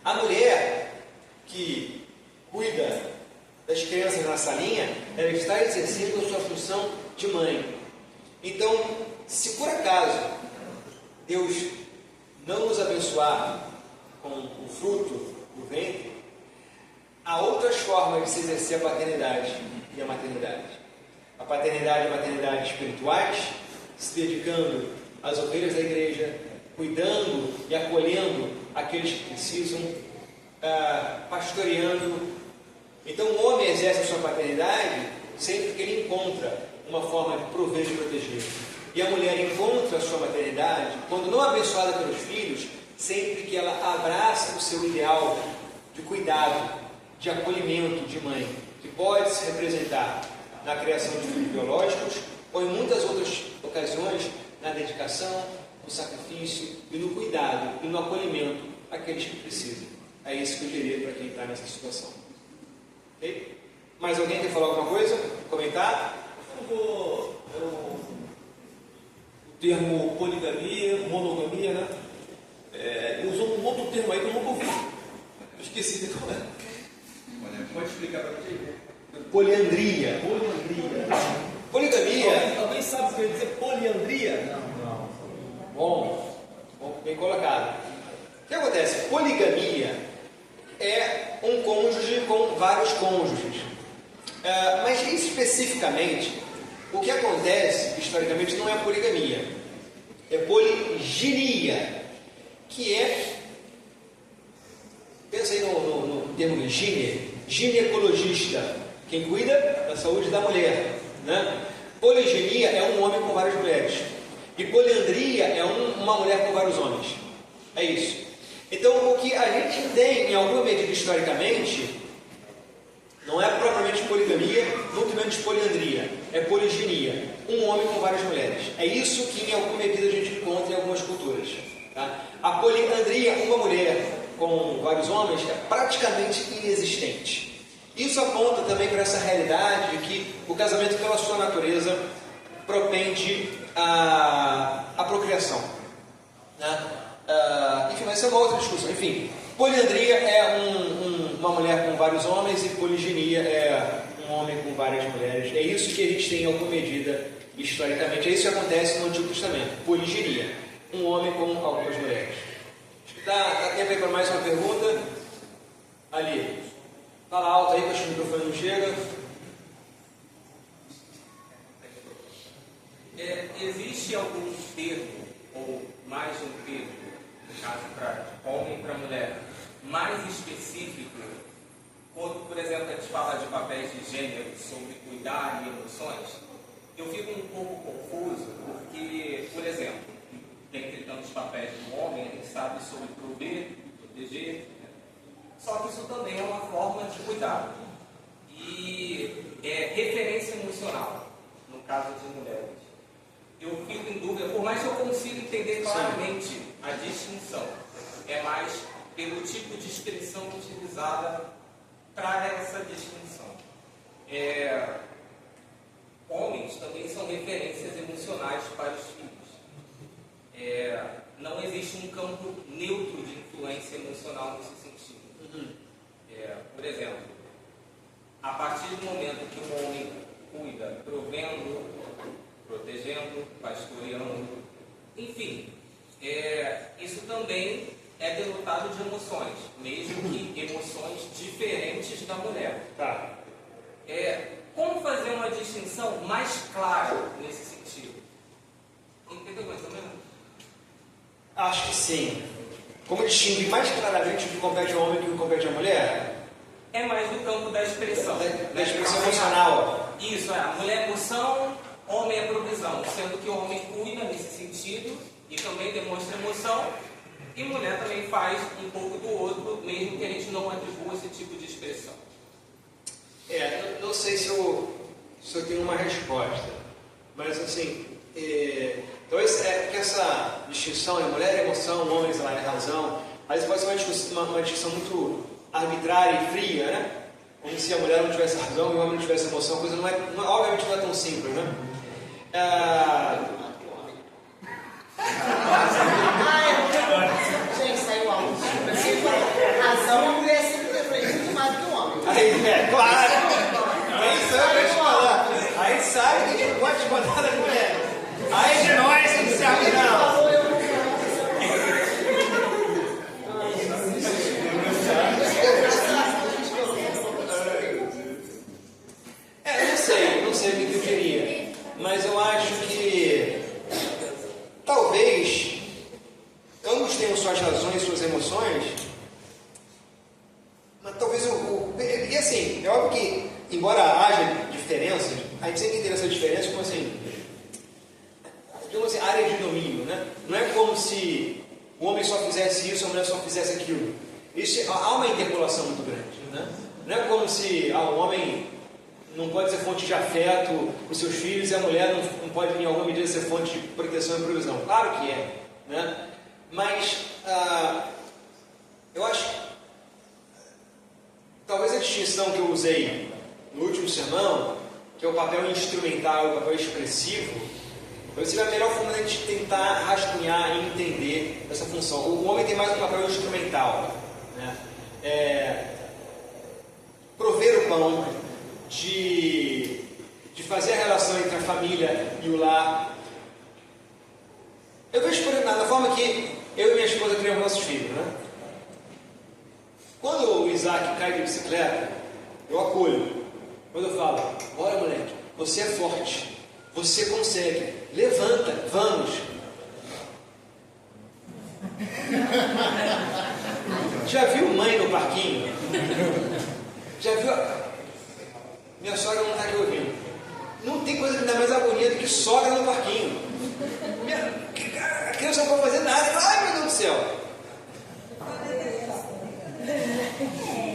A mulher que cuida das crianças na salinha, ela está exercendo a sua função de mãe. Então, se por acaso Deus não nos abençoar com o fruto do ventre, há outras formas de se exercer a paternidade e a maternidade. A paternidade e a maternidade espirituais, se dedicando às ovelhas da igreja, cuidando e acolhendo aqueles que precisam, pastoreando. Então o homem exerce a sua paternidade sempre que ele encontra uma forma de prover e proteger. E a mulher encontra a sua maternidade, quando não abençoada pelos filhos, sempre que ela abraça o seu ideal de cuidado, de acolhimento de mãe, que pode se representar na criação de filhos biológicos ou em muitas outras ocasiões na dedicação, no sacrifício e no cuidado e no acolhimento àqueles que precisam. É isso que eu diria para quem está nessa situação. Ok? Mais alguém quer falar alguma coisa? Comentar? O termo poligamia, monogamia, né? Usou um outro termo aí que eu nunca ouvi. Eu esqueci de qual é. Pode explicar para você? Poliandria. Poligamia. Alguém sabe o que quer dizer poliandria? Não. Bom, bem colocado. O que acontece? Poligamia é um cônjuge com vários cônjuges. Mas especificamente, o que acontece historicamente não é poligamia, é poliginia, que é, pensa aí no termo ginecologista, quem cuida da saúde da mulher, né? Poliginia é um homem com várias mulheres, e poliandria é uma mulher com vários homens. É isso. Então, o que a gente tem, em alguma medida historicamente, não é propriamente poligamia, muito menos poliandria, é poliginia, um homem com várias mulheres. É isso que, em alguma medida, a gente encontra em algumas culturas. Tá? A poliandria, uma mulher com vários homens, é praticamente inexistente. Isso aponta também para essa realidade de que o casamento, pela sua natureza, propende à procriação. Né? Enfim, mas essa é uma outra discussão. Enfim, poliandria é uma mulher com vários homens e poliginia é um homem com várias mulheres. É isso que a gente tem em alguma medida historicamente. É isso que acontece no Antigo Testamento. Poliginia, um homem com algumas mulheres. Acho que dá tempo aí para mais uma pergunta. Ali, fala alto aí, que o microfone não chega. Existe algum termo, ou mais um termo, no caso para homem e para mulher, mais específico, quando, por exemplo, a gente fala de papéis de gênero sobre cuidar e emoções, eu fico um pouco confuso, porque, por exemplo, dentre tantos papéis do homem, a gente sabe sobre prover, proteger, né? Só que isso também é uma forma de cuidado. E é referência emocional, no caso de mulheres. Eu fico em dúvida, por mais que eu consiga entender claramente a distinção, é mais pelo tipo de expressão utilizada para essa distinção. Homens também são referências emocionais para os filhos. Não existe um campo neutro de influência emocional nesse sentido. Por exemplo, a partir do momento que o homem cuida, provendo, protegendo, pastoreando, enfim, isso também é denotado de emoções, mesmo que emoções diferentes da mulher. Tá. Como fazer uma distinção mais clara nesse sentido? Entendeu mais ou menos? Acho que sim. Como distinguir mais claramente o que compete ao homem do que compete à mulher? é mais do campo da expressão. Da expressão emocional. Isso, a mulher é emoção, homem é provisão. Sendo que o homem cuida nesse sentido e também demonstra emoção. E mulher também faz um pouco do outro, mesmo que a gente não atribua esse tipo de expressão. Não sei se eu tenho uma resposta, mas assim, talvez que essa distinção, mulher é emoção, homem é razão, às vezes pode ser uma distinção muito arbitrária e fria, né? Como se a mulher não tivesse razão e o homem não tivesse emoção, a coisa obviamente não é tão simples, né? Gente, saiu algo. Razão, a mulher sempre defende muito mais do que o homem. Claro! Aí sabe que a gente não pode botar na mulher. Aí de nós que se não. Não sei o que eu diria. Mas eu acho que talvez ambos tenham suas razões, suas emoções, mas talvez e assim, é óbvio que, embora haja diferenças, a gente sempre tem essa diferença como assim, área de domínio, né? Não é como se o homem só fizesse isso, a mulher só fizesse aquilo. Há uma interpolação muito grande, né? Não é como se o homem não pode ser fonte de afeto para os seus filhos e a mulher não pode, em alguma medida, ser fonte de proteção e provisão. Claro que é, né? Mas eu acho que talvez a distinção que eu usei no último sermão, que é o papel instrumental e o papel expressivo, talvez seja a melhor forma de a gente tentar rascunhar e entender essa função. O homem tem mais um papel instrumental, né? Prover o pão, de fazer a relação entre a família e o lar. Eu vejo na forma que eu e minha esposa criamos nossos filhos, né? Quando o Isaac cai de bicicleta, eu acolho. Quando eu falo, olha moleque, você é forte, você consegue, levanta, vamos. Já viu mãe no parquinho? Já viu? Minha sogra não está aqui ouvindo. Não tem coisa que dá mais agonia do que sogra no parquinho. A criança não pode fazer nada. Ai, meu Deus do céu.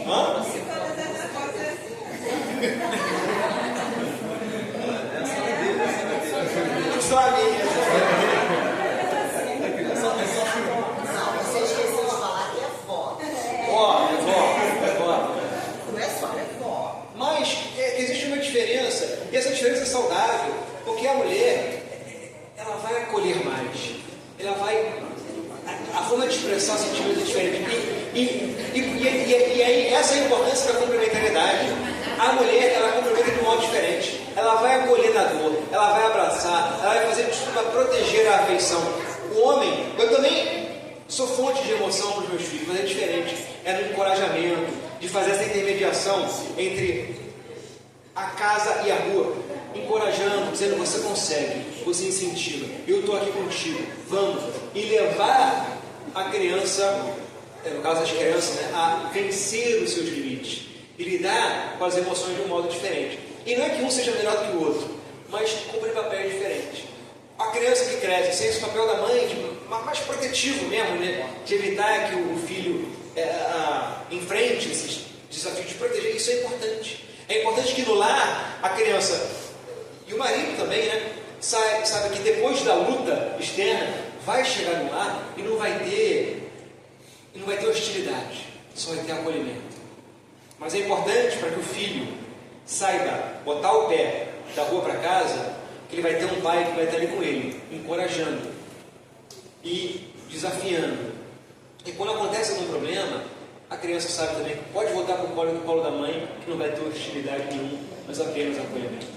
Hã? Só a minha. Não, você esqueceu de falar que é vó. É vó. Não é só, é vó. Mas existe uma diferença, e essa diferença é saudável, porque a mulher, ela vai acolher mais, ela vai, a forma de expressar sentimentos é diferente, e aí essa é a importância da complementariedade. A mulher, ela complementa de um modo diferente, ela vai acolher na dor, ela vai abraçar, ela vai fazer tudo para proteger a afeição. O homem, eu também sou fonte de emoção para os meus filhos, mas é diferente, é no encorajamento, de fazer essa intermediação entre a casa e a rua, encorajando, dizendo você consegue, você incentiva, eu estou aqui contigo, vamos, e levar a criança, no caso das crianças, né, a vencer os seus limites e lidar com as emoções de um modo diferente. E não é que um seja melhor do que o outro, mas cumprir papéis diferentes. A criança que cresce sem esse papel da mãe, mais protetivo mesmo, né, de evitar que o filho enfrente esses desafios de proteger, isso é importante. É importante que no lar a criança e o marido também, né, sabe que depois da luta externa vai chegar no lar e não vai ter hostilidade, só vai ter acolhimento. Mas é importante para que o filho saiba botar o pé da rua para casa, que ele vai ter um pai que vai estar ali com ele, encorajando e desafiando. E quando acontece algum problema, a criança sabe também que pode voltar para o colo da mãe, que não vai ter hostilidade nenhuma, mas apenas acolhimento.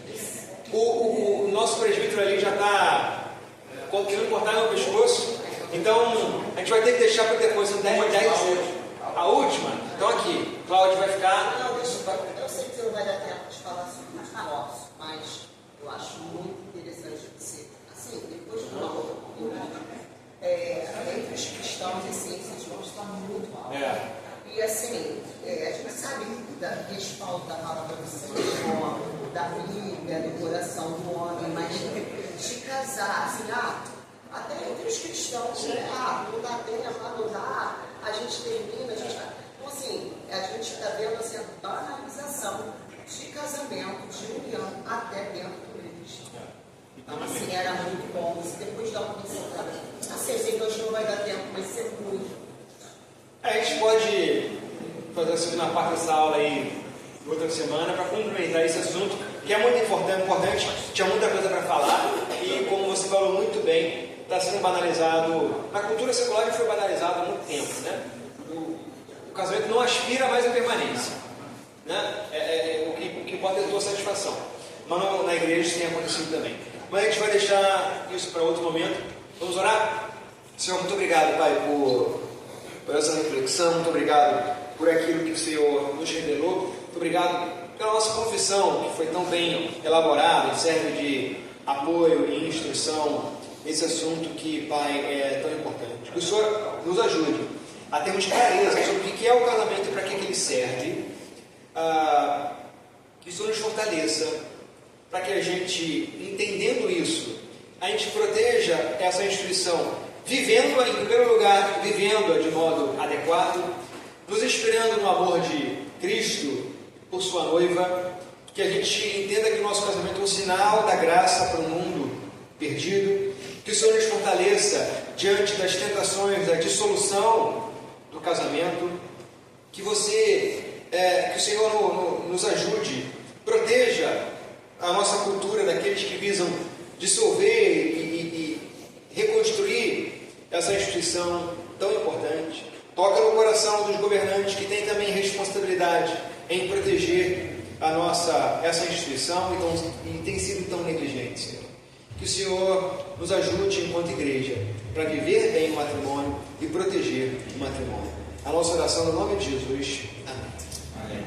O nosso presbítero ali já está querendo cortar meu pescoço, então a gente vai ter que deixar para depois, são 10 segundos. A última? Então aqui, Cláudio vai ficar. Não, deixa eu sei que você não vai dar tempo de falar sobre os divórcios, mas eu acho muito interessante você, assim, depois do valor entre os cristãos, esse índice de divórcio está muito alto. E assim, a gente sabe é do coração do homem, mas de casar, assim, até entre os cristãos, né? Não dá tempo, não dá, a gente termina, a gente vai. Então, assim, a gente está vendo assim, a banalização de casamento, de união, até dentro do igreja. Então, assim, era muito bom. Isso depois dá uma pincelada. Assim, sei que hoje não vai dar tempo, mas isso é muito. A gente pode fazer a segunda parte dessa aula aí outra semana para complementar esse assunto, que é muito importante, tinha muita coisa para falar e, como você falou muito bem, está sendo banalizado. Na cultura secular já foi banalizado há muito tempo, né? O casamento não aspira mais à permanência, né? O que importa é a tua satisfação. Mas na igreja isso tem acontecido também. Mas a gente vai deixar isso para outro momento. Vamos orar? Senhor, muito obrigado, Pai, por essa reflexão. Muito obrigado por aquilo que o Senhor nos revelou. Muito obrigado pela nossa confissão, que foi tão bem elaborada e serve de apoio e instrução nesse assunto que, Pai, é tão importante. Que o Senhor nos ajude a termos clareza sobre o que é o casamento e para que ele serve. Que o Senhor nos fortaleça para que a gente, entendendo isso, a gente proteja essa instituição, vivendo-a em primeiro lugar, vivendo-a de modo adequado, nos inspirando no amor de Cristo por sua noiva, que a gente entenda que o nosso casamento é um sinal da graça para um mundo perdido, que o Senhor nos fortaleça diante das tentações da dissolução do casamento, que o Senhor nos ajude, proteja a nossa cultura daqueles que visam dissolver e reconstruir essa instituição tão importante. Toca no coração dos governantes que têm também responsabilidade em proteger essa instituição e tem sido tão negligente, Senhor. Que o Senhor nos ajude enquanto igreja para viver bem o matrimônio e proteger o matrimônio. A nossa oração no nome de Jesus. Amém.